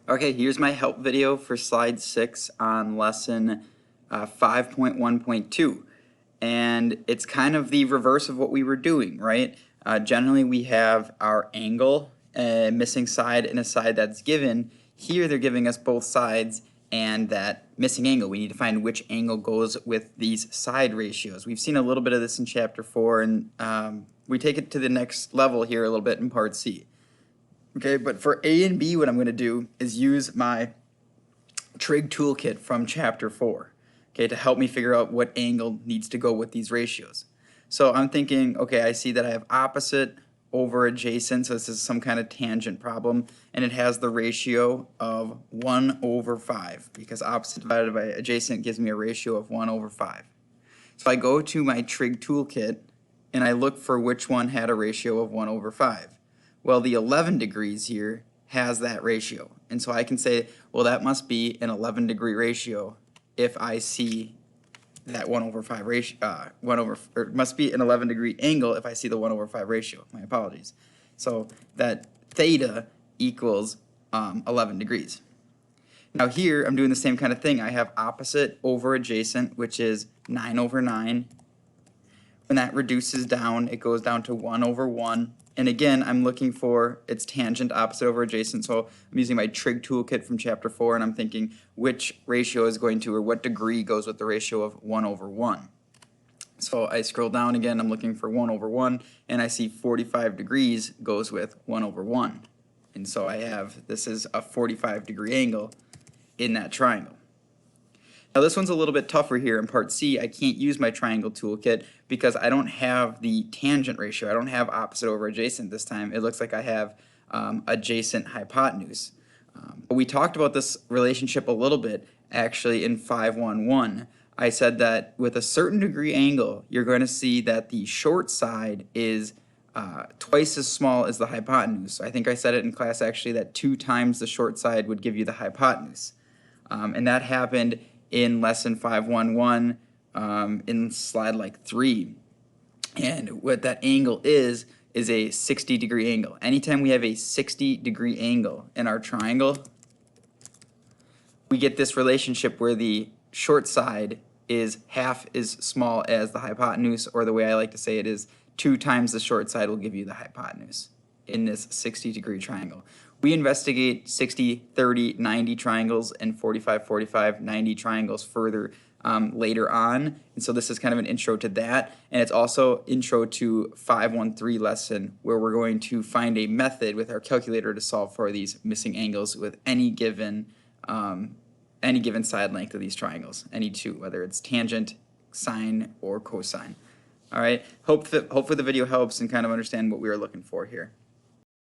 Okay, here's my help video for slide 6 on lesson 5.1.2. And it's kind of the reverse of what we were doing, right? Generally, we have our angle, a missing side, and a side that's given. Here, they're giving us both sides and that missing angle. We need to find which angle goes with these side ratios. We've seen a little bit of this in chapter 4, and we take it to the next level here a little bit in part C. Okay, but for A and B, what I'm going to do is use my trig toolkit from chapter 4, okay, to help me figure out what angle needs to go with these ratios. So I'm thinking, okay, I see that I have opposite over adjacent, so this is some kind of tangent problem, and it has the ratio of 1 over 5, because opposite divided by adjacent gives me a ratio of 1 over 5. So I go to my trig toolkit, and I look for which one had a ratio of 1 over 5. Well, the 11 degrees here has that ratio. And so I can say, well, that must be an 11 degree ratio if I see that 1 over 5 ratio, or it must be an 11 degree angle if I see the 1 over 5 ratio. My apologies. So that theta equals 11 degrees. Now here, I'm doing the same kind of thing. I have opposite over adjacent, which is 9 over 9. When that reduces down, it goes down to 1 over 1. And again, I'm looking for its tangent, opposite over adjacent. So I'm using my trig toolkit from chapter 4, and I'm thinking which ratio is going to, or what degree goes with the ratio of 1 over 1. So I scroll down again, I'm looking for 1 over 1, and I see 45 degrees goes with 1 over 1. And so I have, this is a 45 degree angle in that triangle. Now this one's a little bit tougher here in part C. I can't use my triangle toolkit because I don't have the tangent ratio. I don't have opposite over adjacent this time. It looks like I have adjacent hypotenuse. But we talked about this relationship a little bit actually in 5.1.1. I said that with a certain degree angle, you're going to see that the short side is twice as small as the hypotenuse. So I think I said it in class actually that 2 times the short side would give you the hypotenuse. And that happened in lesson 5.1.1 in slide like 3. And what that angle is a 60 degree angle. Anytime we have a 60 degree angle in our triangle, we get this relationship where the short side is half as small as the hypotenuse, or the way I like to say it is 2 times the short side will give you the hypotenuse in this 60 degree triangle. We investigate 60, 30, 90 triangles and 45, 45, 90 triangles further later on. And so this is kind of an intro to that. And it's also intro to 5.1.3 lesson where we're going to find a method with our calculator to solve for these missing angles with any given side length of these triangles, any two, whether it's tangent, sine, or cosine. All right, hopefully the video helps and kind of understand what we were looking for here.